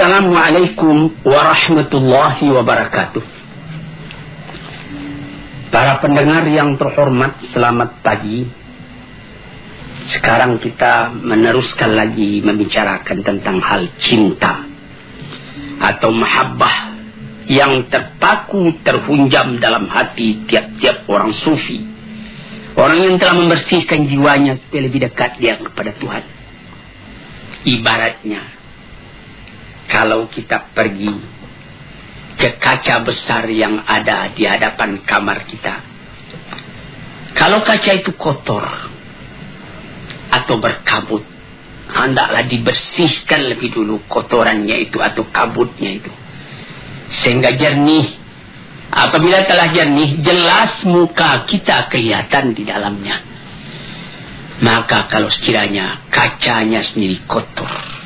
Assalamualaikum warahmatullahi wabarakatuh. Para pendengar yang terhormat, selamat pagi. Sekarang kita meneruskan lagi membicarakan tentang hal cinta atau mahabbah yang terpaku terhunjam dalam hati tiap-tiap orang sufi. Orang yang telah membersihkan jiwanya supaya lebih dekat dia kepada Tuhan. Ibaratnya, kalau kita pergi ke kaca besar yang ada di hadapan kamar kita. Kalau kaca itu kotor atau berkabut, hendaklah dibersihkan lebih dulu kotorannya itu atau kabutnya itu, sehingga jernih. Apabila telah jernih, jelas muka kita kelihatan di dalamnya. Maka kalau sekiranya kacanya sendiri kotor,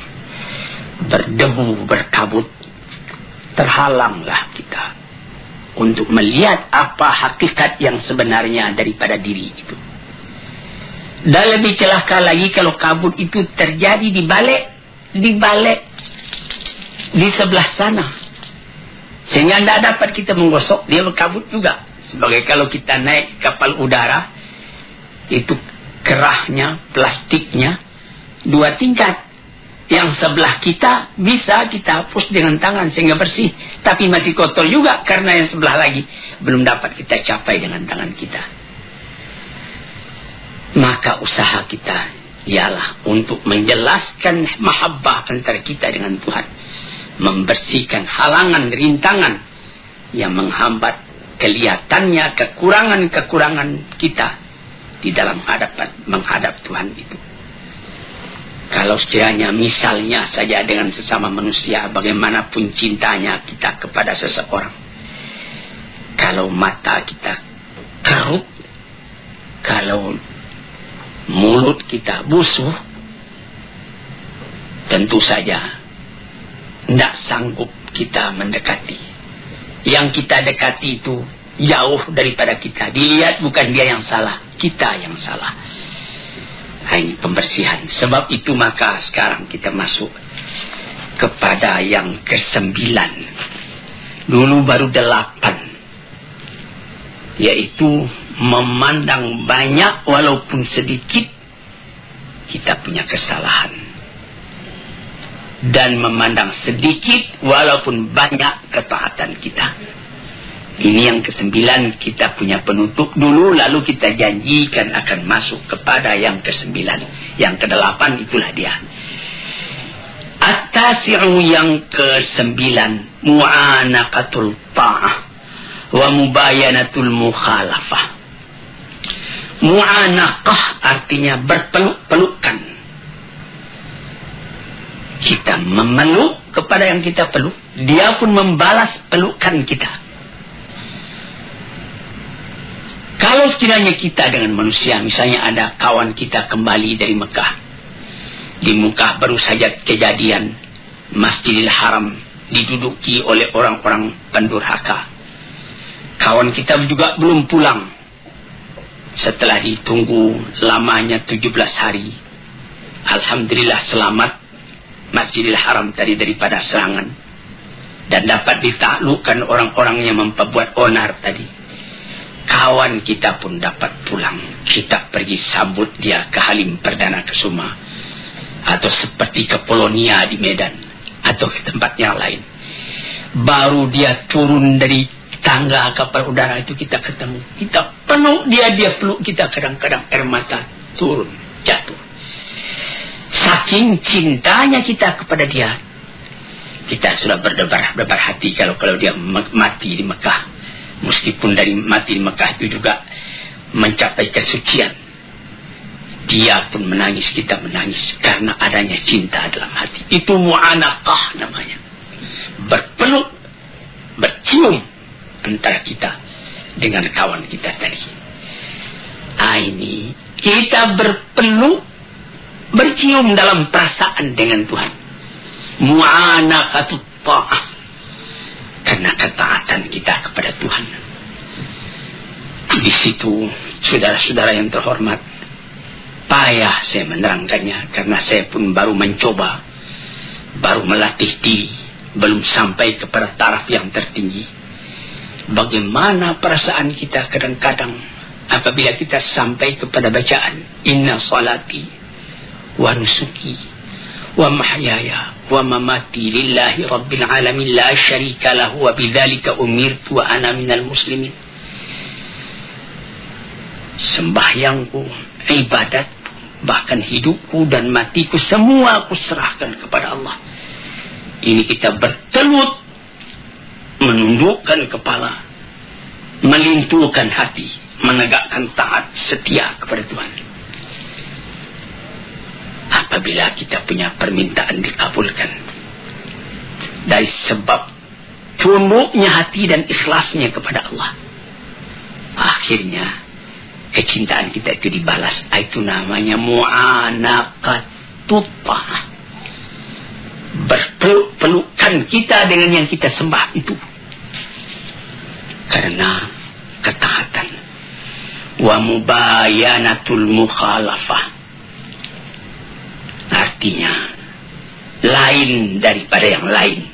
berdebu, berkabut, terhalanglah kita untuk melihat apa hakikat yang sebenarnya daripada diri itu. Dan lebih celaka lagi kalau kabut itu terjadi di balik di sebelah sana, sehingga tidak dapat kita menggosok, dia berkabut juga. Sebagai kalau kita naik kapal udara, itu kerahnya, plastiknya 2 tingkat. Yang sebelah kita bisa kita hapus dengan tangan sehingga bersih, tapi masih kotor juga karena yang sebelah lagi belum dapat kita capai dengan tangan kita. Maka usaha kita ialah untuk menjelaskan mahabbah antara kita dengan Tuhan, membersihkan halangan, rintangan yang menghambat kelihatannya kekurangan-kekurangan kita di dalam menghadap Tuhan itu. Kalau sekiranya misalnya saja dengan sesama manusia, bagaimanapun cintanya kita kepada seseorang, kalau mata kita kerut, kalau mulut kita busuk, tentu saja tidak sanggup kita mendekati. Yang kita dekati itu jauh daripada kita. Dilihat bukan dia yang salah, kita yang salah. Ini pembersihan. Sebab itu maka sekarang kita masuk kepada yang ke-9. Dulu baru 8. Yaitu memandang banyak walaupun sedikit kita punya kesalahan. Dan memandang sedikit walaupun banyak ketaatan kita. Ini yang ke-9, kita punya penutup dulu, lalu kita janjikan akan masuk kepada yang ke-9. Yang ke-8 itulah dia. At-tasi'u yang ke-9, mu'anaqatul ta'ah wa mubayanatul mukhalafah. Mu'anaqah artinya berpeluk-pelukan. Kita memeluk kepada yang kita peluk, dia pun membalas pelukan kita. Kalau sekiranya kita dengan manusia, misalnya ada kawan kita kembali dari Mekah. Di Mekah baru saja kejadian Masjidil Haram diduduki oleh orang-orang pendurhaka. Kawan kita juga belum pulang. Setelah ditunggu lamanya 17 hari. Alhamdulillah selamat Masjidil Haram tadi daripada serangan. Dan dapat ditaklukkan orang-orang yang memperbuat onar tadi. Kawan kita pun dapat pulang. Kita pergi sambut dia ke Halim Perdana Kusuma, atau seperti ke Polonia di Medan, atau ke tempat yang lain. Baru dia turun dari tangga kapal udara itu kita ketemu. Kita peluk dia peluk kita, kadang-kadang air mata turun, jatuh. Saking cintanya kita kepada dia, kita sudah berdebar-debar hati kalau dia mati di Mekah. Meskipun dari mati di Mekah itu juga mencapai kesucian, dia pun menangis, kita menangis karena adanya cinta dalam hati. Itu mu'anaqah namanya. Berpeluk, bercium antara kita dengan kawan kita tadi. Ini kita berpeluk, bercium dalam perasaan dengan Tuhan. Mu'anaqatut ta'ah, karena ketaatan kita kepada Tuhan. Di situ, saudara-saudara yang terhormat, payah saya menerangkannya karena saya pun baru mencoba, baru melatih diri. belum sampai kepada taraf yang tertinggi. Bagaimana perasaan kita kadang-kadang apabila kita sampai kepada bacaan inna salati wa nusuki wa mahyaya wa mamati lillahi rabbil alamin la syarika lahu wa bidzalika umirtu wa ana minal muslimin. Sembahyangku, ibadat, bahkan hidupku dan matiku semua aku serahkan kepada Allah. Ini kita bertelut, menundukkan kepala, melintuhkan hati, menegakkan taat setia kepada Tuhan. Apabila kita punya permintaan dikabulkan dari sebab tunduknya hati dan ikhlasnya kepada Allah, akhirnya kecintaan kita itu dibalas. Itu namanya mu'anaqatut ta'ah. Berpelukan kita dengan yang kita sembah itu karena ketaatan. Wa mubayanatul mukhalafah, artinya lain daripada yang lain.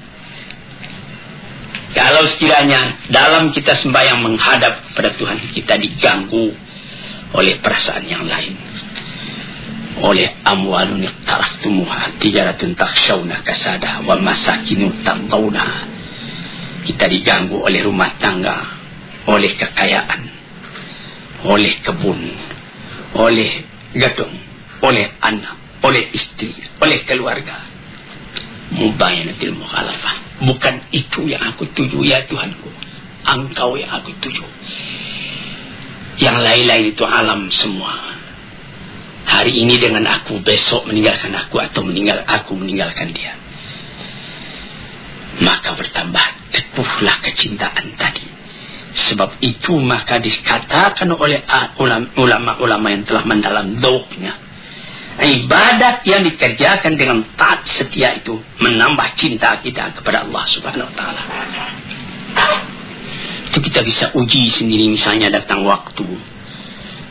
Kalau sekiranya dalam kita sembahyang menghadap pada Tuhan, kita diganggu oleh perasaan yang lain, oleh amwalun iqtaraftumuha tijaratun takhshawna kasada wa masakinu tardawna. Kita diganggu oleh rumah tangga, oleh kekayaan, oleh kebun, oleh gedung, oleh anak, oleh istri, oleh keluarga. Mubayanatil mukhalafah. Bukan itu yang aku tuju ya Tuhanku, Engkau yang aku tuju. Yang lain-lain itu alam semua. Hari ini dengan aku, besok meninggalkan aku, atau aku meninggalkan dia. Maka bertambah teguhlah kecintaan tadi. Sebab itu maka dikatakan oleh ulama-ulama yang telah mendalam dauknya, ibadat yang dikerjakan dengan taat setia itu menambah cinta kita kepada Allah Subhanahu wa ta'ala. Itu kita bisa uji sendiri. Misalnya datang waktu,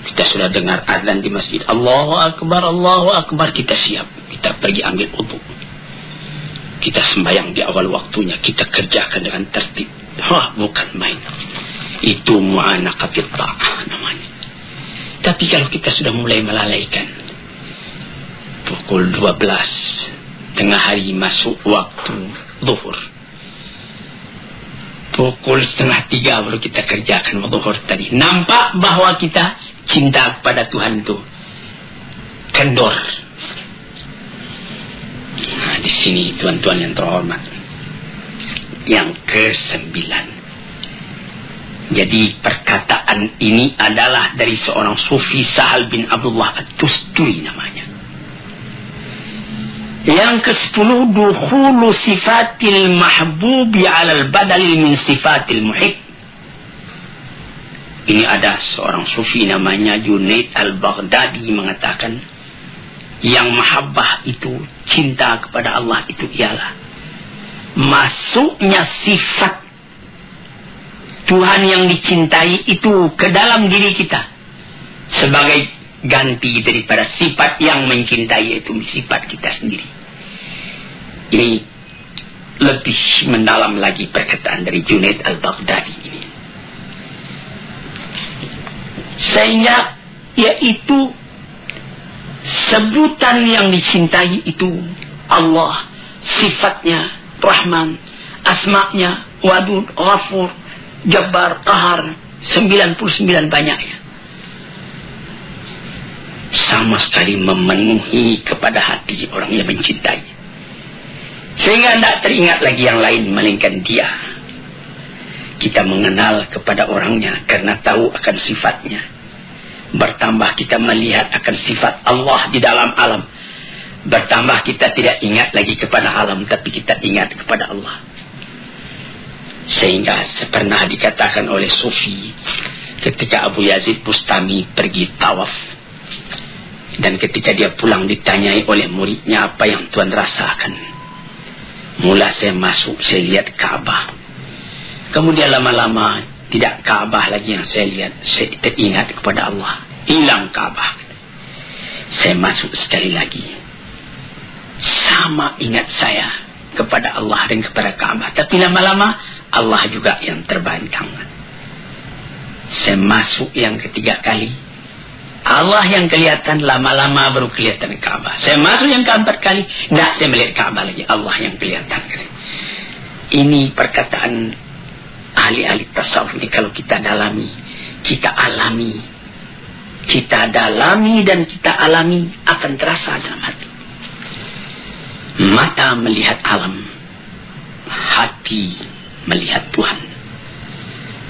kita sudah dengar azan di masjid, Allahu Akbar, kita siap, kita pergi ambil wudu, kita sembahyang di awal waktunya, kita kerjakan dengan tertib. Bukan main. Itu mu'anaqatut ta'ah namanya. Tapi kalau kita sudah mulai melalaikan, pukul 12 tengah hari masuk waktu zuhur, pukul 2:30 baru kita kerjakan zuhur tadi. Nampak bahwa kita cinta kepada Tuhan itu kendor. Nah, di sini tuan-tuan yang terhormat, yang ke-9. Jadi perkataan ini adalah dari seorang sufi, Sahal bin Abdullah At-Tusturi namanya. Yang ke-10, dukhulu sifatil mahbubi alal badali min sifatil muhib. Ini ada seorang sufi namanya Junaid al-Baghdadi mengatakan, yang mahabbah itu, cinta kepada Allah itu ialah masuknya sifat Tuhan yang dicintai itu ke dalam diri kita sebagai ganti daripada sifat yang mencintai, itu sifat kita sendiri. Ini lebih mendalam lagi perkataan dari Junaid al-Baghdadi ini, sehingga yaitu sebutan yang dicintai itu Allah, sifatnya Rahman, asma'nya Wadud, Ghafur, Jabbar, Qahar, 99 banyaknya, sama sekali memenuhi kepada hati orang yang mencintai, sehingga tidak teringat lagi yang lain melainkan dia. Kita mengenal kepada orangnya karena tahu akan sifatnya. Bertambah kita melihat akan sifat Allah di dalam alam. Bertambah kita tidak ingat lagi kepada alam, tapi kita ingat kepada Allah. Sehingga pernah dikatakan oleh Sufi, ketika Abu Yazid Bustami pergi tawaf, dan ketika dia pulang ditanyai oleh muridnya, apa yang Tuan rasakan? Mula saya masuk, saya lihat Ka'bah. Kemudian lama-lama tidak Ka'bah lagi yang saya lihat, saya teringat kepada Allah. Hilang Ka'bah. Saya masuk sekali lagi, sama ingat saya kepada Allah dan kepada Ka'bah. Tapi lama-lama Allah juga yang terbantang. Saya masuk yang ketiga kali, Allah yang kelihatan, lama-lama baru kelihatan Ka'bah. Saya masuk yang keempat kali, tidak saya melihat Ka'bah lagi, Allah yang kelihatan. Ini perkataan ahli-ahli tasawuf ini kalau kita dalami, kita alami, kita dalami dan kita alami, akan terasa dalam hati. Mata melihat alam, hati melihat Tuhan.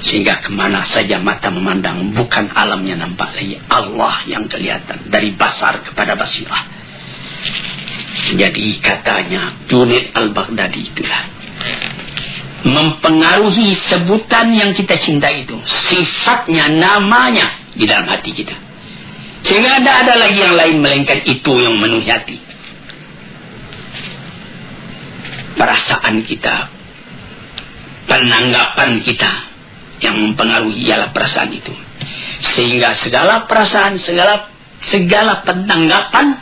Sehingga kemana saja mata memandang, bukan alamnya nampak lagi, Allah yang kelihatan. Dari basar kepada basirah. Jadi katanya Junaid al-Baghdadi itulah mempengaruhi sebutan yang kita cintai itu, sifatnya, namanya di dalam hati kita. Sehingga tidak ada lagi yang lain melainkan itu yang memenuhi hati. Perasaan kita, penanggapan kita yang mempengaruhi ialah perasaan itu. Sehingga segala perasaan, segala penanggapan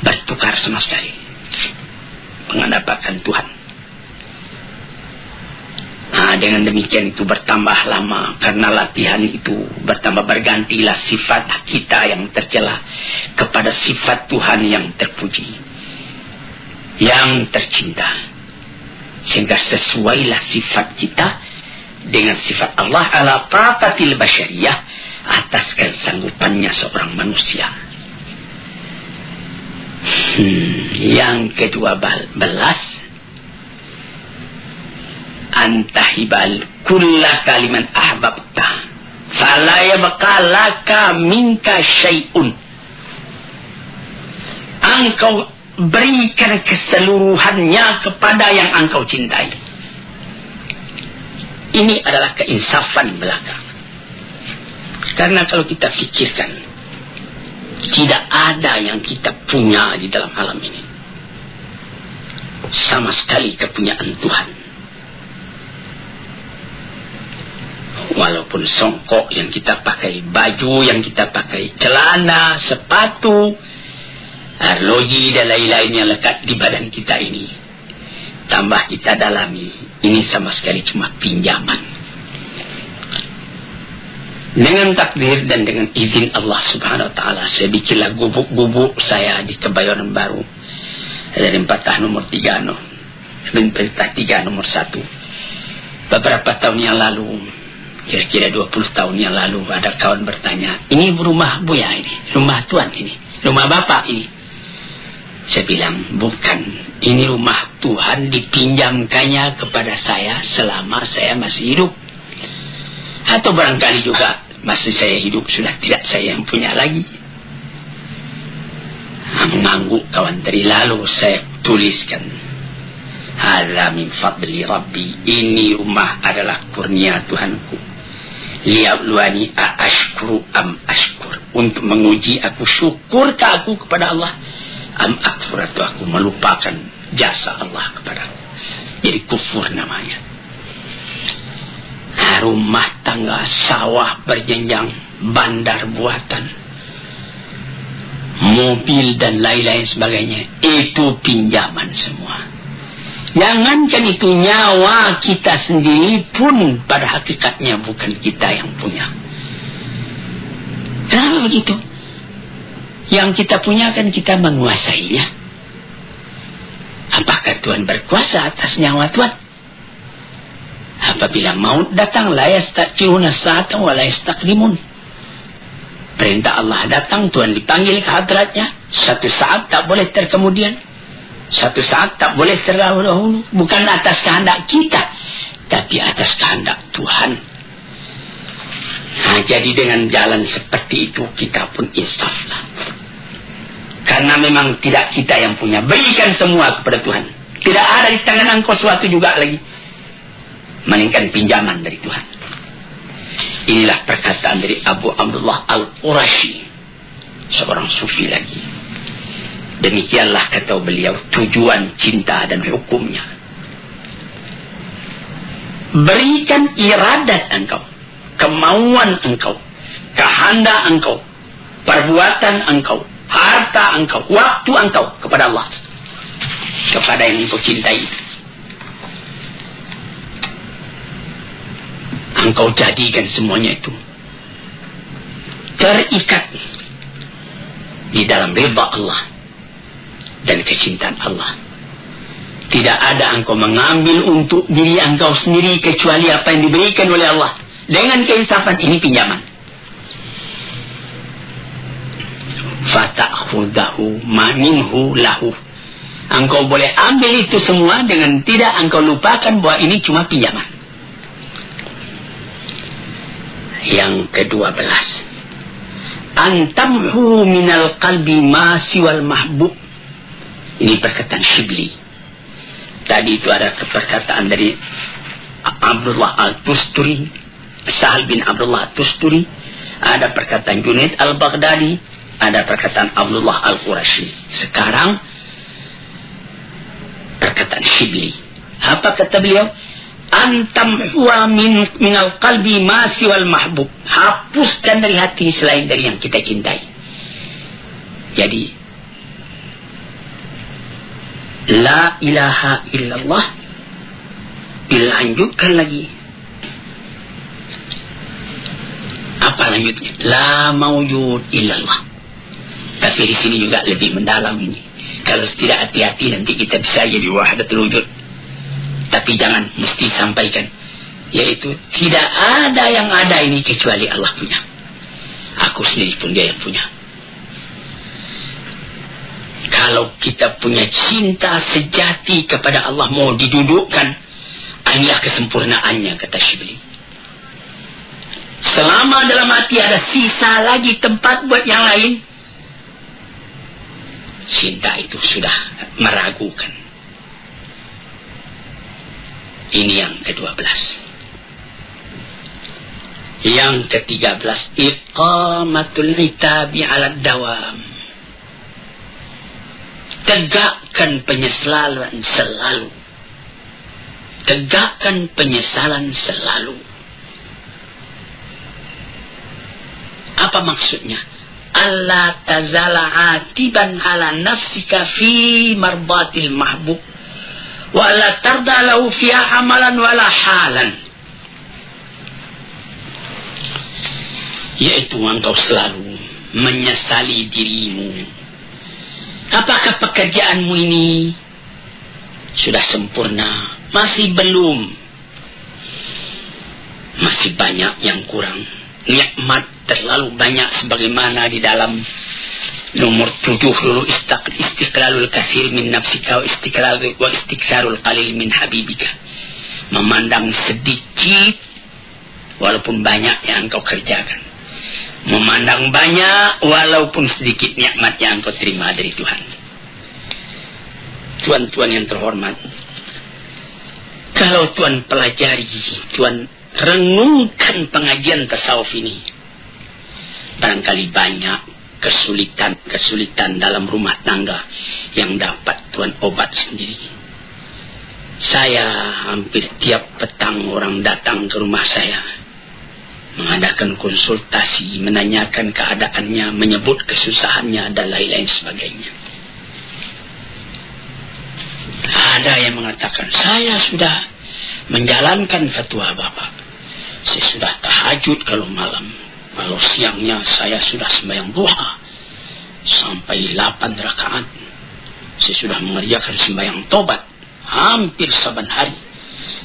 bertukar sama sekali menghadapkan Tuhan. Dengan demikian itu bertambah lama, karena latihan itu bertambah, bergantilah sifat kita yang tercela kepada sifat Tuhan yang terpuji, yang tercinta. Sehingga sesuailah sifat kita dengan sifat Allah ala taqatil basyariyah, atas kesanggupannya seorang manusia. Yang ke-12, antahibal kulla kaliman ahbabta fala yabqa laka minka syai'un. Engkau berikan keseluruhannya kepada yang engkau cintai. Ini adalah keinsafan belaka. Karena kalau kita fikirkan, tidak ada yang kita punya di dalam alam ini sama sekali kepunyaan Tuhan. Walaupun songkok yang kita pakai, baju yang kita pakai, celana, sepatu, arloji dan lain-lain yang lekat di badan kita ini, tambah kita dalami, ini sama sekali cuma pinjaman. Dengan takdir dan dengan izin Allah subhanahu wa ta'ala, saya bikinlah gubuk-gubuk saya di Kebayoran Baru. Dari Perintah nomor 3, Perintah 3 nomor 1. Beberapa tahun yang lalu, kira-kira 20 tahun yang lalu, ada kawan bertanya, ini rumah Buya ini, rumah Tuan ini, rumah Bapak ini. Saya bilang, bukan, ini rumah Tuhan, dipinjamkannya kepada saya selama saya masih hidup. Atau barangkali juga masih saya hidup sudah tidak saya yang punya lagi. Mengangguk kawan tadi, lalu saya tuliskan, hadza min fadli rabbi, ini rumah adalah kurnia Tuhanku. Liyabluwani ashkuru am ashkur, untuk menguji aku, syukurkah aku kepada Allah, am akfur, atau aku melupakan jasa Allah kepada aku. Jadi kufur namanya. Rumah tangga, sawah berjenjang, bandar buatan, mobil dan lain-lain sebagainya, itu pinjaman semua. Jangankan itu, nyawa kita sendiri pun pada hakikatnya bukan kita yang punya. Kenapa begitu? Yang kita punya kan kita menguasainya. Apakah Tuhan berkuasa atas nyawa Tuhan? Apabila maut datang, la yasta'khiruna sa'atan wa la yastaqdimun. Perintah Allah datang, Tuhan dipanggil ke hadratnya, satu saat tak boleh terkemudian, satu saat tak boleh terdahulu. Bukan atas kehendak kita, tapi atas kehendak Tuhan. Jadi dengan jalan seperti itu, kita pun insaflah. Karena memang tidak kita yang punya. Berikan semua kepada Tuhan. Tidak ada di tangan engkau suatu juga lagi, melainkan pinjaman dari Tuhan. Inilah perkataan dari Abu Abdullah Al-Qurashi, seorang sufi lagi. Demikianlah kata beliau tujuan cinta dan hukumnya. Berikan iradat engkau, kemauan engkau, kehendak engkau, perbuatan engkau, harta engkau, waktu engkau kepada Allah. kepada yang engkau cintai. Engkau jadikan semuanya itu terikat di dalam ridha Allah dan kecintaan Allah. Tidak ada engkau mengambil untuk diri engkau sendiri kecuali apa yang diberikan oleh Allah. Dengan keinsafan, ini pinjaman. Fata'khudahu ma minhu lahu. Engkau boleh ambil itu semua dengan tidak engkau lupakan bahwa ini cuma pinjaman. Yang ke-12, antamhu minal qalbi ma siwal mahbub. Ini perkataan Shibli. Tadi itu ada perkataan dari Abdullah Al-Tusturi, Sahal bin Abdullah Al-Tusturi. Ada perkataan Junaid Al-Baghdadi. Ada perkataan Abdullah Al-Qurashi. Sekarang perkataan Shibli. Apa kata beliau? Antam huwa minal qalbi ma siwal mahbub. Hapuskan dari hati selain dari yang kita cintai. Jadi la ilaha illallah, dilanjutkan lagi. Apa lanjutnya? La maujud illallah. Tapi di sini juga lebih mendalam ini. Kalau tidak hati-hati nanti kita bisa jadi wahdatul wujud. Tapi jangan mesti sampaikan, yaitu tidak ada yang ada ini kecuali Allah punya. Aku sendiri pun dia yang punya. Kalau kita punya cinta sejati kepada Allah mau didudukkan, inilah kesempurnaannya, kata Shibli. Selama dalam hati ada sisa lagi tempat buat yang lain, cinta itu sudah meragukan. Ini yang ke-12. Yang ke-13, iqamatul itabi 'ala dawam. Tegakkan penyesalan selalu. Tegakkan penyesalan selalu. Apa maksudnya? Allah tazala atiban ala nafsika fi marbatil mahbub wa la tarda lahu fiha amalan wala halan. Yaitu engkau selalu menyesali dirimu. Apakah pekerjaanmu ini sudah sempurna? Masih belum. Masih banyak yang kurang. Nikmat terlalu banyak sebagaimana di dalam nomor 7 dulu, istiqlalul kathir min nafsika wa istiksarul qalil min habibika. Memandang sedikit walaupun banyak yang engkau kerjakan. Memandang banyak walaupun sedikit nikmat yang engkau terima dari Tuhan. Tuan-tuan yang terhormat, kalau tuan pelajari, tuan renungkan pengajian tasawuf ini, barangkali banyak kesulitan dalam rumah tangga yang dapat tuan obat sendiri. Saya hampir tiap petang orang datang ke rumah saya, mengadakan konsultasi, menanyakan keadaannya, menyebut kesusahannya dan lain-lain sebagainya. Ada yang mengatakan, saya sudah menjalankan fatwa Bapak. Saya sudah tahajud kalau malam. Kalau siangnya saya sudah sembahyang duha sampai 8 rakaat. Saya sudah mengerjakan sembahyang tobat hampir saban hari.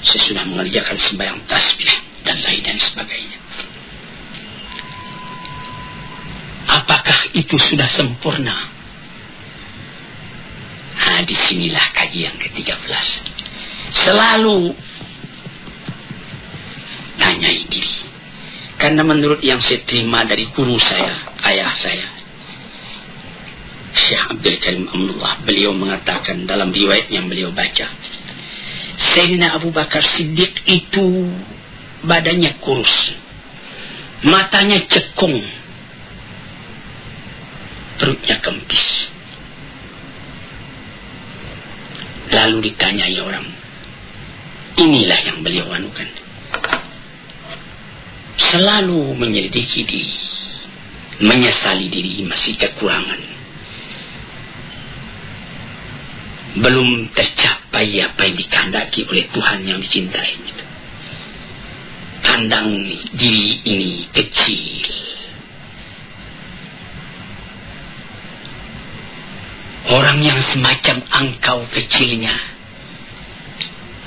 Saya sudah mengerjakan sembahyang tasbih dan lain-lain sebagainya. Apakah itu sudah sempurna? Nah, disinilah kajian ke-13. Selalu tanyai diri. Karena menurut yang saya terima dari guru saya, ayah saya, Syekh Abdul Karim Amnullah, beliau mengatakan dalam riwayat yang beliau baca, Sayyidina Abu Bakar Siddiq itu badannya kurus, matanya cekung, perutnya kempis. Lalu ditanyai orang, inilah yang beliau anukan. Selalu menyelidiki diri, menyesali diri masih kekurangan. belum tercapai apa yang dikehendaki oleh Tuhan yang dicintai. Pandang diri ini kecil. Orang yang semacam engkau kecilnya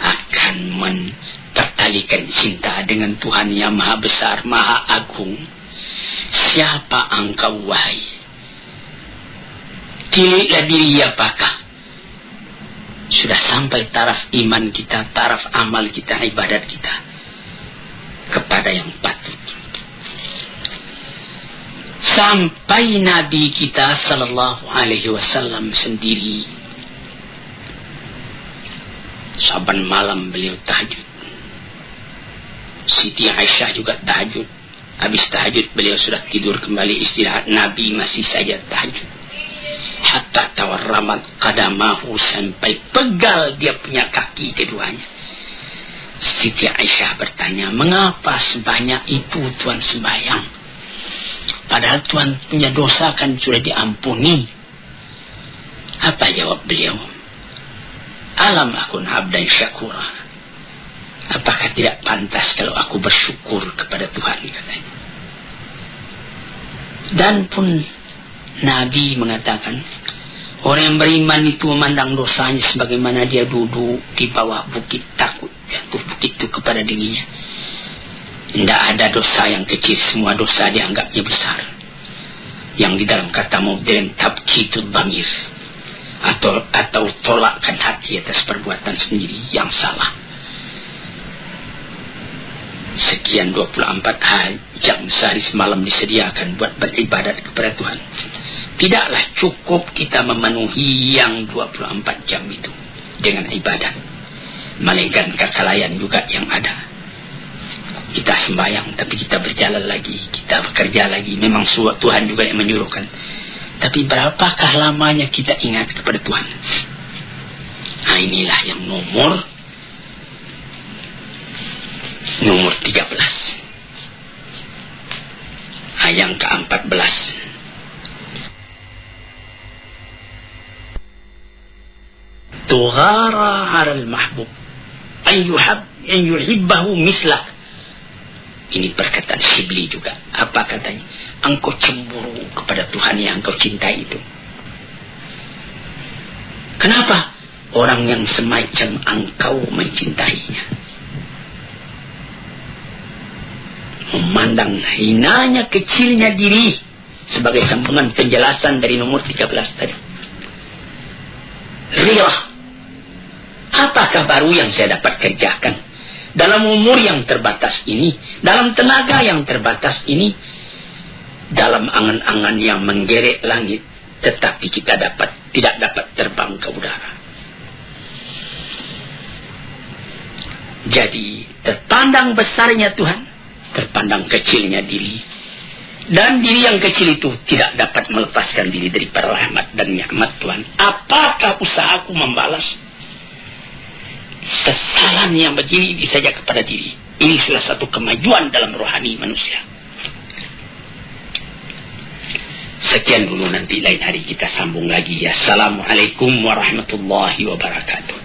akan mempertalikan cinta dengan Tuhan yang maha besar, maha agung. Siapa engkau wahai? Tiliklah diri apakah sudah sampai taraf iman kita, taraf amal kita, ibadat kita kepada yang patut. Sampai Nabi kita sallallahu alaihi wasallam sendiri saban malam beliau tahajud. Siti Aisyah juga tahajud. Habis tahajud beliau sudah tidur kembali istirahat. Nabi masih saja tahajud. Hatta tawarramat qadamahu, sampai pegal dia punya kaki keduanya. Siti Aisyah bertanya, mengapa sebanyak itu Tuhan sembahyang? Padahal Tuhan punya dosa kan sudah diampuni. Apa jawab beliau? Alam akun abdan syakura. Apakah tidak pantas kalau aku bersyukur kepada Tuhan, katanya. Dan pun Nabi mengatakan, orang yang beriman itu memandang dosanya sebagaimana dia duduk di bawah bukit, takut jatuh bukit itu kepada dirinya. Tidak ada dosa yang kecil, semua dosa dianggapnya besar. Yang di dalam kata modern tabkitul dhamir, atau tolakkan hati atas perbuatan sendiri yang salah. Sekian 24 jam sehari semalam disediakan buat beribadat kepada Tuhan. Tidaklah cukup kita memenuhi yang 24 jam itu dengan ibadat. Melainkan kelalaian juga yang ada. Kita sembahyang, tapi kita berjalan lagi, kita bekerja lagi. Memang Tuhan juga yang menyuruhkan. Tapi berapakah lamanya kita ingat kepada Tuhan? Nah, inilah yang nomor 13. Yang ke-14. Tughara 'alal mahbub an yuhibbahu mislak. Ini perkataan Syibli juga. Apa katanya? Engkau cemburu kepada Tuhan yang engkau cintai itu. Kenapa? Orang yang semacam engkau mencintainya. Memandang hinanya, kecilnya diri. Sebagai sambungan penjelasan dari nomor 13 tadi. Riyah. Apakah baru yang saya dapat kerjakan? Dalam umur yang terbatas ini, dalam tenaga yang terbatas ini, dalam angan-angan yang menggerek langit, tetapi kita tidak dapat terbang ke udara. Jadi, terpandang besarnya Tuhan, terpandang kecilnya diri, dan diri yang kecil itu tidak dapat melepaskan diri dari rahmat dan nikmat Tuhan. Apakah usahaku membalas kesalahan yang begini saja kepada diri? Ini salah satu kemajuan dalam rohani manusia. Sekian dulu, nanti lain hari kita sambung lagi. Assalamualaikum warahmatullahi wabarakatuh.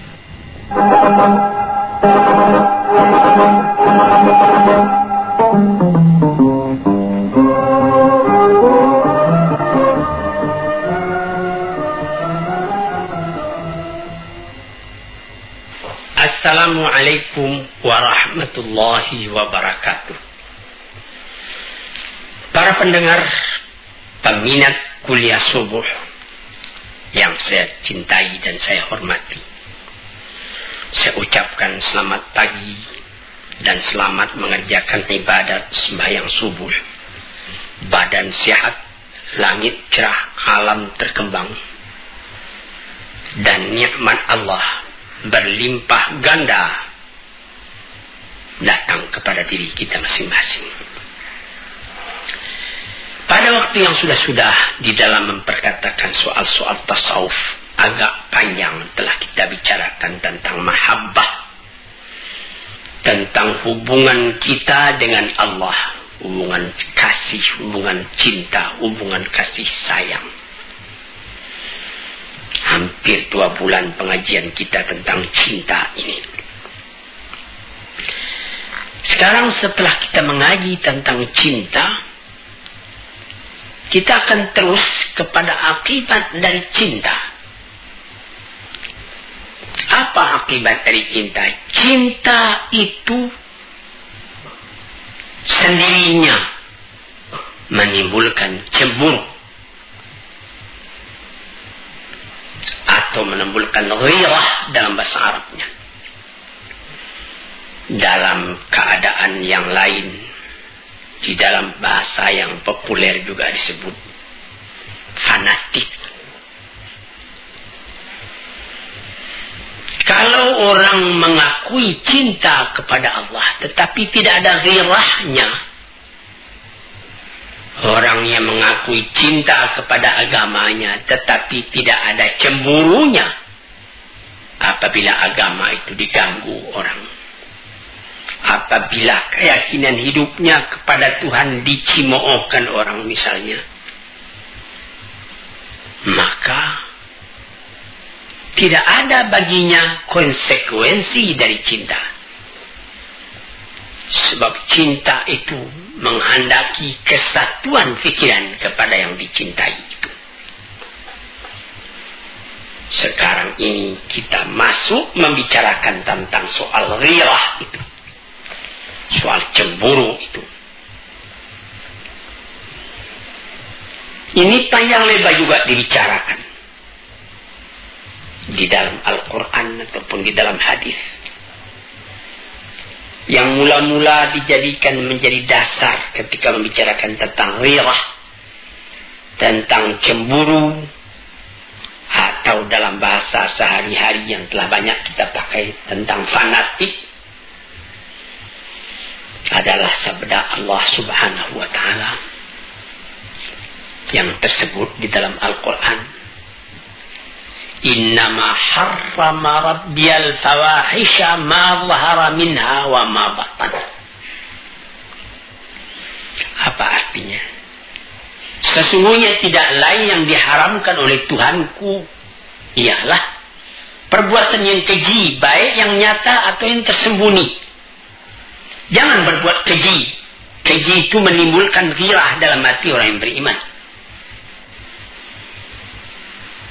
Assalamualaikum warahmatullahi wabarakatuh. Para pendengar, peminat kuliah subuh yang saya cintai dan saya hormati, saya ucapkan selamat pagi dan selamat mengerjakan ibadat sembahyang subuh. Badan sehat, langit cerah, alam terkembang, dan nikmat Allah berlimpah ganda datang kepada diri kita masing-masing. Pada waktu yang sudah-sudah di dalam memperkatakan soal-soal tasawuf, agak panjang telah kita bicarakan tentang mahabbah, tentang hubungan kita dengan Allah, hubungan kasih, hubungan cinta, hubungan kasih sayang. Hampir hampir 2 bulan pengajian kita tentang cinta ini. Sekarang setelah kita mengaji tentang cinta, kita akan terus kepada akibat dari cinta. Apa akibat dari cinta? Cinta itu sendirinya menimbulkan cemburu atau menimbulkan ghirah dalam bahasa Arabnya. Dalam keadaan yang lain, di dalam bahasa yang populer juga disebut fanatik. Kalau orang mengakui cinta kepada Allah tetapi tidak ada ghirahnya, orang yang mengakui cinta kepada agamanya tetapi tidak ada cemburunya apabila agama itu diganggu orang, apabila keyakinan hidupnya kepada Tuhan dicimoohkan orang misalnya, maka tidak ada baginya konsekuensi dari cinta. Sebab cinta itu menghendaki kesatuan fikiran kepada yang dicintai itu. Sekarang ini kita masuk membicarakan tentang soal ghirah itu, soal cemburu itu. Ini panjang lebar juga dibicarakan di dalam Al-Quran ataupun di dalam hadis, yang mula-mula dijadikan menjadi dasar ketika membicarakan tentang ghirah, tentang cemburu, atau dalam bahasa sehari-hari yang telah banyak kita pakai tentang fanatik, adalah sabda Allah Subhanahu wa Ta'ala yang tersebut di dalam Al-Quran. Innama harrama rabbiyal fawahisha ma zahara minha wa ma batan. Apa artinya? Sesungguhnya tidak lain yang diharamkan oleh Tuhanku ialah perbuatan yang keji, baik yang nyata atau yang tersembunyi. Jangan berbuat keji. Keji itu menimbulkan ghirah dalam hati orang yang beriman.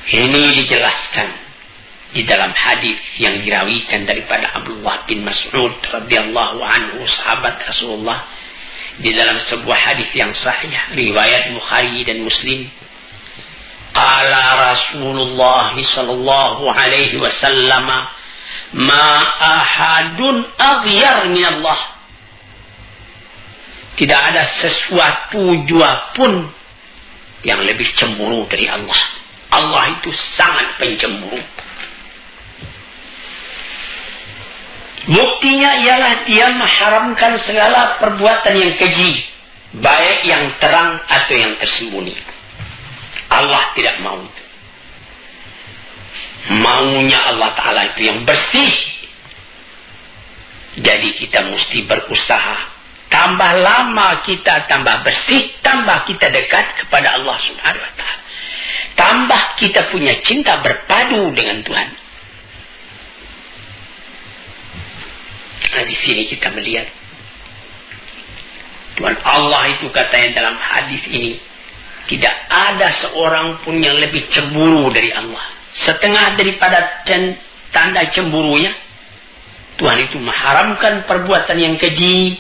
Ini dijelaskan di dalam hadis yang dirawikan daripada Abdullah bin Mas'ud radhiyallahu anhu, sahabat Rasulullah, di dalam sebuah hadis yang sahih riwayat Bukhari dan Muslim. Qala Rasulullah sallallahu alaihi wasallam, ma ahadun aghyar min Allah. Tidak ada sesuatu jua pun yang lebih cemburu dari Allah. Allah itu sangat pencemburu. Buktinya ialah dia mengharamkan segala perbuatan yang keji, baik yang terang atau yang tersembunyi. Allah tidak mau itu. Maunya Allah Ta'ala itu yang bersih. Jadi kita mesti berusaha. Tambah lama kita tambah bersih, tambah kita dekat kepada Allah Subhanahu wa Ta'ala. Tambah kita punya cinta berpadu dengan Tuhan. Nah, di sini kita melihat Tuhan Allah itu katanya dalam hadis ini, tidak ada seorang pun yang lebih cemburu dari Allah. Setengah daripada tanda cemburunya, Tuhan itu mengharamkan perbuatan yang keji,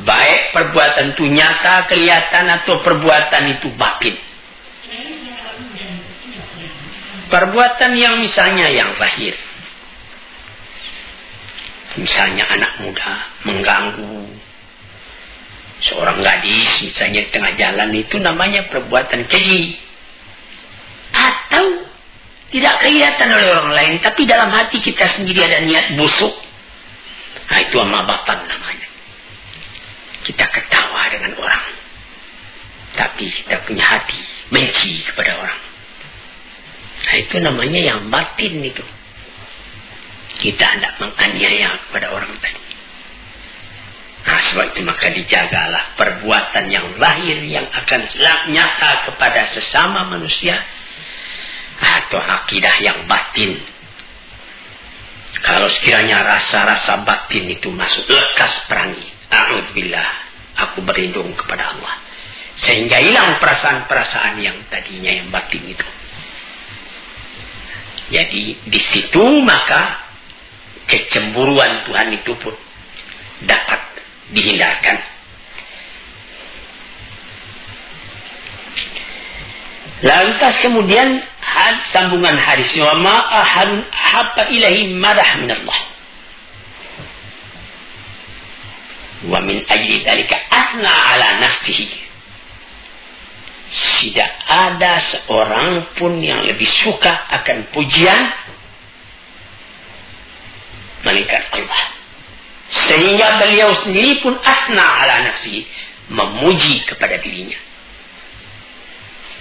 baik perbuatan itu nyata, kelihatan, atau perbuatan itu batin. Perbuatan yang misalnya yang zahir, misalnya anak muda mengganggu seorang gadis misalnya di tengah jalan, itu namanya perbuatan keji. Atau tidak kelihatan oleh orang lain, tapi dalam hati kita sendiri ada niat busuk. Nah, itu amabatan namanya. Kita ketawa dengan orang, tapi kita punya hati benci kepada orang. Nah, itu namanya yang batin itu. Kita hendak menganiaya kepada orang tadi. Nah, sebab itu maka dijagalah perbuatan yang lahir yang akan nyata kepada sesama manusia, atau akidah yang batin. Kalau sekiranya rasa-rasa batin itu masuk, lekas perangi. A'udzubillah, aku berlindung kepada Allah. Sehingga hilang perasaan-perasaan yang tadinya yang batin itu. Jadi di situ maka kecemburuan Tuhan itu pun dapat dihindarkan. Lantas kemudian sambungan hadis, wa ma ahadun habba ilahi madah min Allah. Wa min ajli dzalika asna ala nafsihi. Tidak ada seorang pun yang lebih suka akan pujian melainkan Allah. Sehingga beliau sendiri pun asna ala nafsihi, memuji kepada dirinya.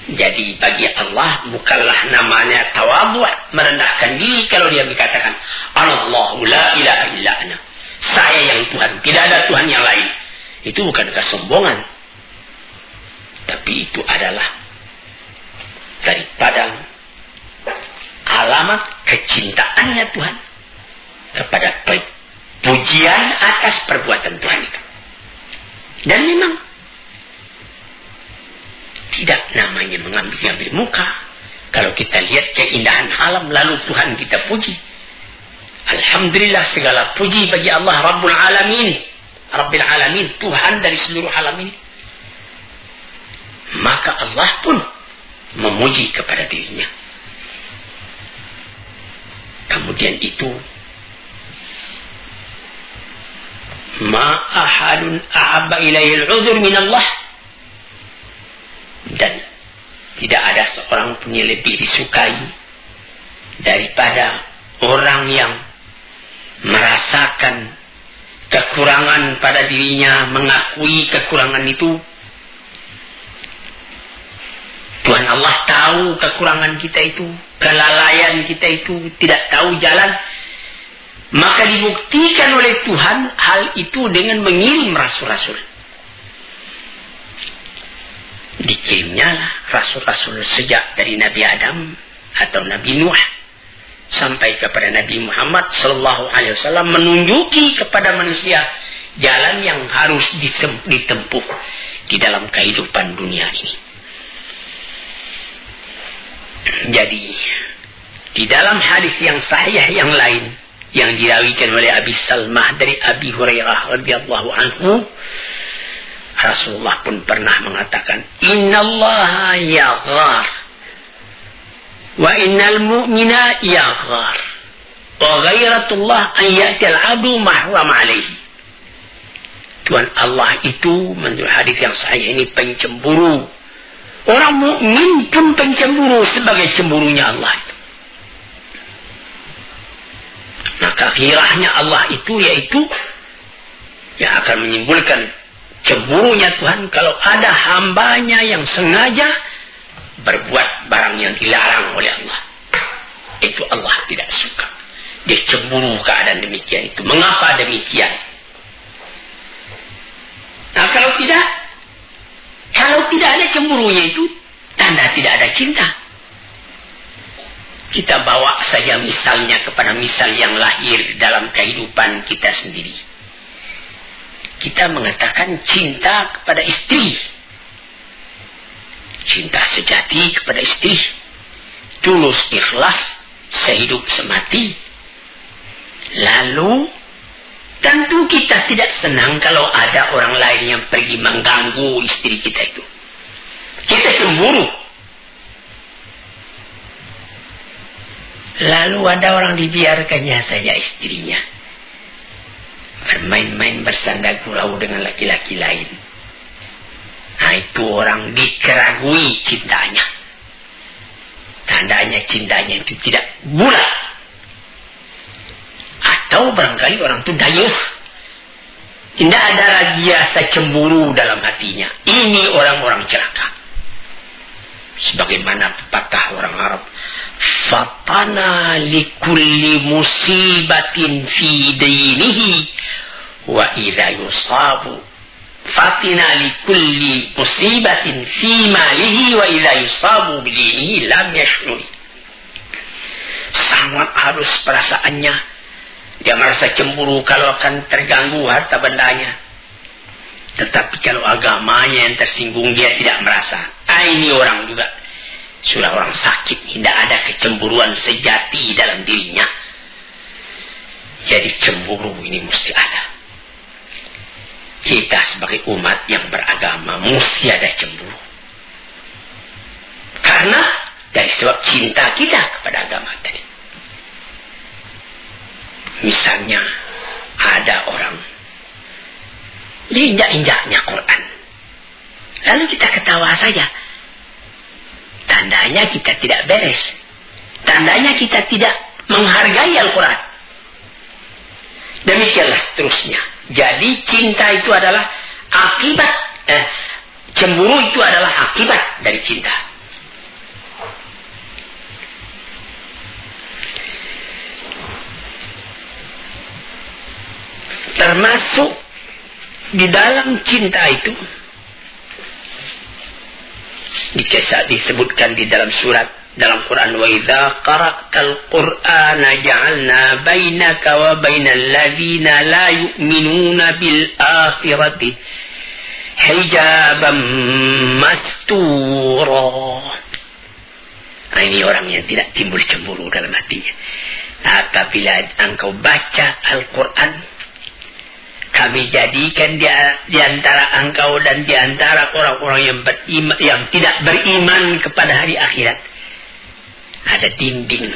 Jadi bagi Allah bukanlah namanya tawadhu', merendahkan diri kalau dia berkatakan Allahu la ilaha illa ana. Saya yang Tuhan, tidak ada Tuhan yang lain. Itu bukan kesombongan. Tapi itu adalah daripada alamat kecintaannya Tuhan kepada pujian atas perbuatan Tuhan itu. Dan memang tidak namanya mengambil muka. Kalau kita lihat keindahan alam lalu Tuhan kita puji. Alhamdulillah, segala puji bagi Allah Rabbul Alamin. Rabbil Alamin, Tuhan dari seluruh alam ini. Maka Allah pun memuji kepada dirinya. Kemudian itu ma ahadun ahabba ilayhi al-'udhr min Allah. Dan tidak ada seorang pun yang lebih disukai daripada orang yang merasakan kekurangan pada dirinya, mengakui kekurangan itu. Tuhan Allah tahu kekurangan kita itu, kelalaian kita itu, tidak tahu jalan. Maka dibuktikan oleh Tuhan hal itu dengan mengirim rasul-rasul. Dikirimnya rasul-rasul sejak dari Nabi Adam atau Nabi Nuh sampai kepada Nabi Muhammad sallallahu alaihi wasallam, menunjuki kepada manusia jalan yang harus ditempuh di dalam kehidupan dunia ini. Jadi di dalam hadis yang sahih yang lain yang dirawikan oleh Abi Salmah dari Abi Hurairah radhiyallahu anhu, Rasulullah pun pernah mengatakan, innallaha yaghar wa innal mu'mina yaghar wa ghairatullah an ya'til 'abdu mahram 'alaihi. Tuhan Allah itu menurut hadis yang sahih ini pencemburu. Orang mukmin pun pencemburu sebagai cemburunya Allah itu. Maka ghirahnya Allah itu yaitu yang akan menimbulkan cemburunya Tuhan kalau ada hambanya yang sengaja berbuat barang yang dilarang oleh Allah. Itu Allah tidak suka. Dia cemburu keadaan demikian itu. Mengapa demikian? Nah, kalau tidak ada cemburunya itu tanda tidak ada cinta. Kita bawa saja misalnya kepada misal yang lahir dalam kehidupan kita sendiri. Kita mengatakan cinta kepada istri. Cinta sejati kepada istri. Tulus ikhlas sehidup semati. Lalu tentu kita tidak senang kalau ada orang lain yang pergi mengganggu istri kita itu. Kita cemburu. Lalu ada orang dibiarkannya saja istrinya bermain-main bersanda gurau dengan laki-laki lain. Nah, itu orang dikeragui cintanya. Tandanya cintanya itu tidak bulat. Atau barangkali orang itu dayus. Tidak ada lagi rasa cemburu dalam hatinya. Ini orang-orang celaka. Sebagaimana pepatah orang Arab, fatana likulli musibatin fi dinihi wa idza yusabu fatina likulli musibatin fi malihi wa idza yusabu bidinihi lam yash'ur. sangat halus perasaannya. Dia merasa cemburu kalau akan terganggu harta bendanya. Tetapi kalau agamanya yang tersinggung, dia tidak merasa. Ini orang juga sudah orang sakit, tidak ada kecemburuan sejati dalam dirinya. Jadi cemburu ini mesti ada. Kita sebagai umat yang beragama mesti ada cemburu. Karena dari sebab cinta kita kepada agama tadi. Misalnya ada orang injak-injaknya Quran, lalu kita ketawa saja. Tandanya kita tidak beres. Tandanya kita tidak menghargai Al-Quran. Demikianlah seterusnya. Jadi cinta itu adalah akibat, cemburu itu adalah akibat dari cinta. Termasuk di dalam cinta itu disebutkan di dalam surat dalam Quran, wa idza qara'tal qur'ana ja'alna bainaka wa bainal ladzina la yu'minuna bil akhirati hijaban mastura. Ini orang yang tidak timbul cemburu dalam hatinya. Apabila engkau baca Al-Quran, kami jadikan di antara engkau dan di antara orang-orang yang beriman, yang tidak beriman kepada hari akhirat, ada dinding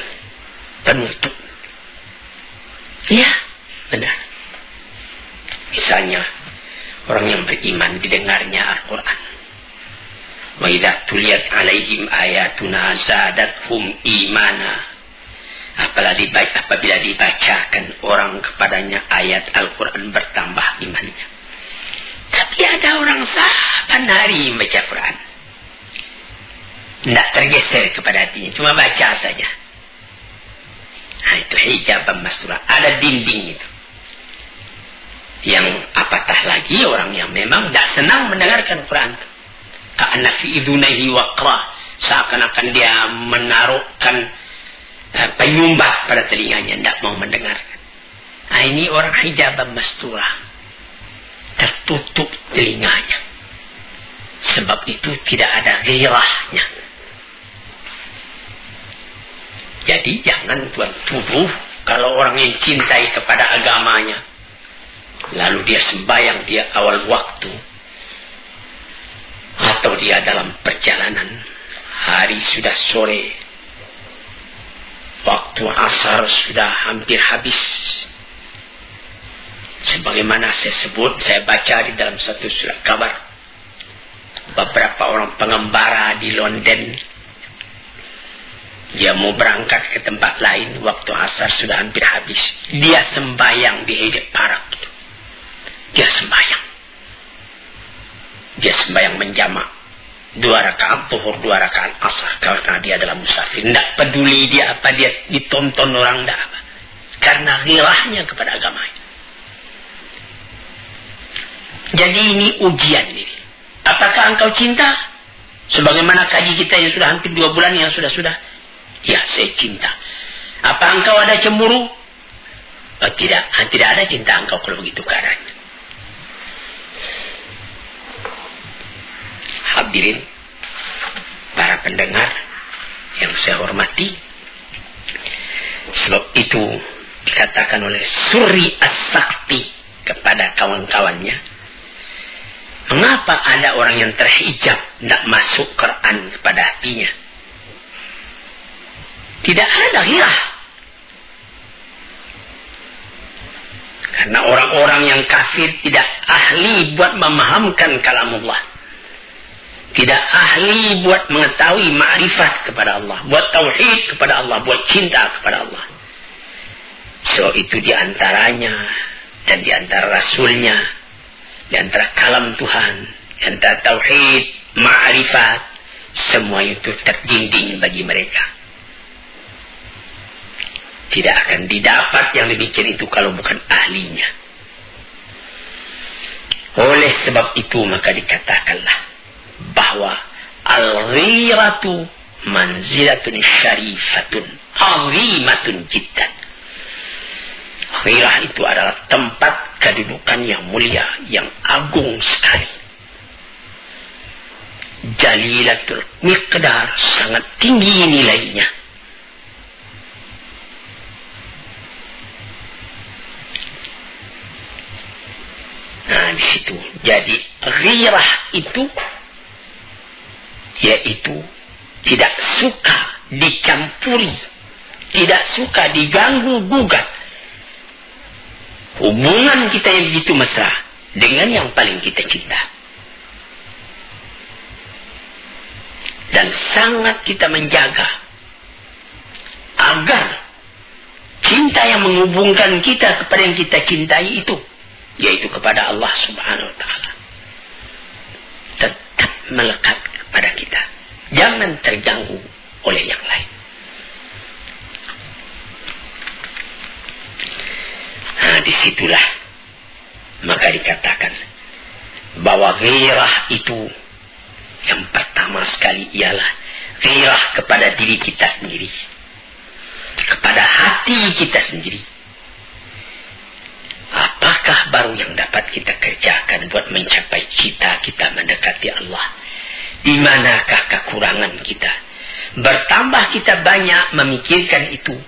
penutup. Ya, benar. Misalnya orang yang beriman didengarnya Al-Quran. Wa idza tuliyat alaihim ayatuna zadathum imana. Apabila dibacakan orang kepadanya ayat Al-Quran, bertambah imannya. Tapi ada orang saban hari membaca Quran, tidak tergeser kepada hatinya, cuma baca saja. Nah, itu hijaban mastura, ada dinding itu. Yang apatah lagi orang yang memang tidak senang mendengarkan Quran. Ka'anna fi idhunaihi waqra, seakan-akan dia menaruhkan penyumbah pada telinganya, tidak mau mendengarkan. Nah, ini orang hijaban mastura, tertutup telinganya. Sebab itu tidak ada gairahnya. Jadi jangan tuan tuduh kalau orang yang cintai kepada agamanya, lalu dia sembahyang dia awal waktu, atau dia dalam perjalanan, hari sudah sore, waktu asar sudah hampir habis. Sebagaimana saya baca di dalam satu surat kabar, beberapa orang pengembara di London, dia mau berangkat ke tempat lain, waktu asar sudah hampir habis. Dia sembahyang di Hyde Park. Dia sembahyang menjamak 2 rakaat zuhur, 2 rakaat asar, karena dia adalah musafir. Tidak peduli dia apa dia ditonton orang, tidak apa. Karena ghirahnya kepada agamanya. Jadi ini ujian ini. Apakah engkau cinta? Sebagaimana kaji kita yang sudah hampir 2 bulan yang sudah. Ya, saya cinta. Apa engkau ada cemburu? Oh, tidak ada cinta engkau kalau begitu keadaannya. Hadirin para pendengar yang saya hormati, sebab itu dikatakan oleh Suri As-Sakti kepada kawan-kawannya, mengapa ada orang yang terhijab tidak masuk Quran kepada hatinya? Tidak ada ghirah. Karena orang-orang yang kafir tidak ahli buat memahamkan kalamullah, tidak ahli buat mengetahui ma'rifat kepada Allah, buat tauhid kepada Allah, buat cinta kepada Allah. So itu diantaranya dan diantara Rasulnya, diantara kalam Tuhan, diantara tauhid, ma'rifat, semua itu terdinding bagi mereka. Tidak akan didapat yang demikian itu kalau bukan ahlinya. Oleh sebab itu maka dikatakanlah bahwa al-ghiratu manzilatun syarifatun 'azimatun jiddan. Ghirah itu adalah tempat kedudukan yang mulia, yang agung sekali. Jalilatul miqdar, sangat tinggi nilainya. Nah, di situ. Jadi ghirah itu yaitu tidak suka dicampuri, tidak suka diganggu gugat hubungan kita yang begitu mesra dengan yang paling kita cinta. Dan sangat kita menjaga agar cinta yang menghubungkan kita kepada yang kita cintai itu, yaitu kepada Allah Subhanahu wa ta'ala, tetap melekat kepada kita. Jangan terganggu oleh yang lain. Nah, disitulah maka dikatakan bahwa ghirah itu yang pertama sekali ialah ghirah kepada diri kita sendiri, kepada hati kita sendiri. Apakah baru yang dapat kita kerjakan buat mencapai cita kita mendekati Allah? Di manakah kekurangan kita? Bertambah kita banyak memikirkan itu,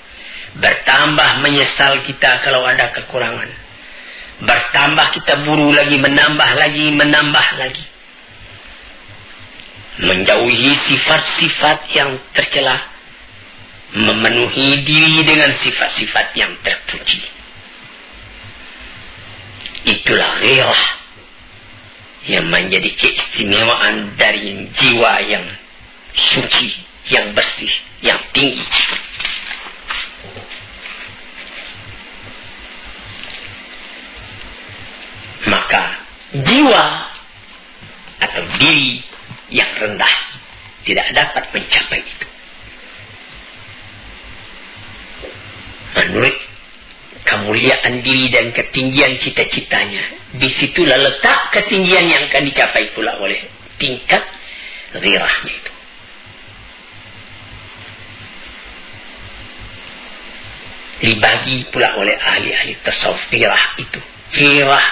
bertambah menyesal kita kalau ada kekurangan, bertambah kita buru lagi, menambah lagi, menjauhi sifat-sifat yang tercela, memenuhi diri dengan sifat-sifat yang terpuji. Itulah ghirah yang menjadi keistimewaan dari jiwa yang suci, yang bersih, yang tinggi. Maka jiwa atau diri yang rendah tidak dapat mencapai itu. Menurut kemuliaan diri dan ketinggian cita-citanya, disitulah letak ketinggian yang akan dicapai pula oleh tingkat ghirahnya itu. Dibagi pula oleh ahli-ahli tasawuf ghirah itu. Ghirah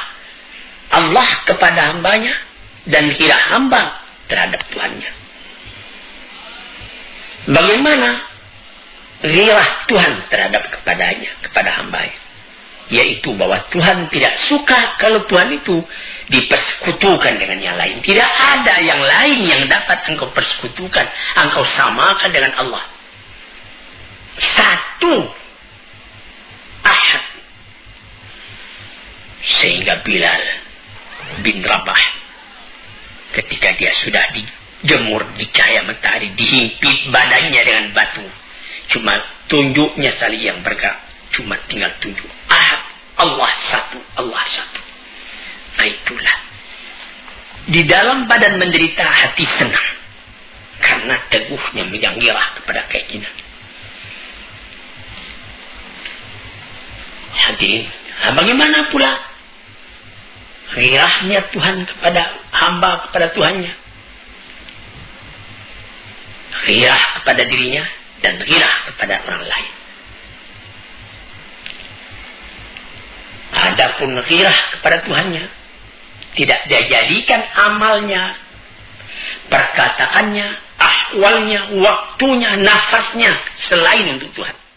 Allah kepada hambanya dan ghirah hamba terhadap Tuhannya. Bagaimana ghirah Tuhan terhadap kepadanya, kepada hambanya? Yaitu bahwa Tuhan tidak suka kalau Tuhan itu dipersekutukan dengan yang lain. Tidak ada yang lain yang dapat engkau persekutukan, engkau samakan dengan Allah. Satu ahad. Sehingga Bilal bin Rabah, ketika dia sudah dijemur di cahaya matahari, dihimpit badannya dengan batu, cuma tunjuknya saja yang bergerak, cuma tinggal tunjuk ahad, Allah satu, Allah satu. Nah, itulah di dalam badan menderita, hati senang karena teguhnya yang ghirah kepada keinginan. Hadirin, bagaimana pula ghirahnya Tuhan kepada hamba, kepada Tuhannya? Ghirah kepada dirinya dan ghirah kepada orang lain. Adapun ghirah kepada Tuhannya, tidak dia jadikan amalnya, perkataannya, ahwalnya, waktunya, nafasnya selain untuk Tuhan.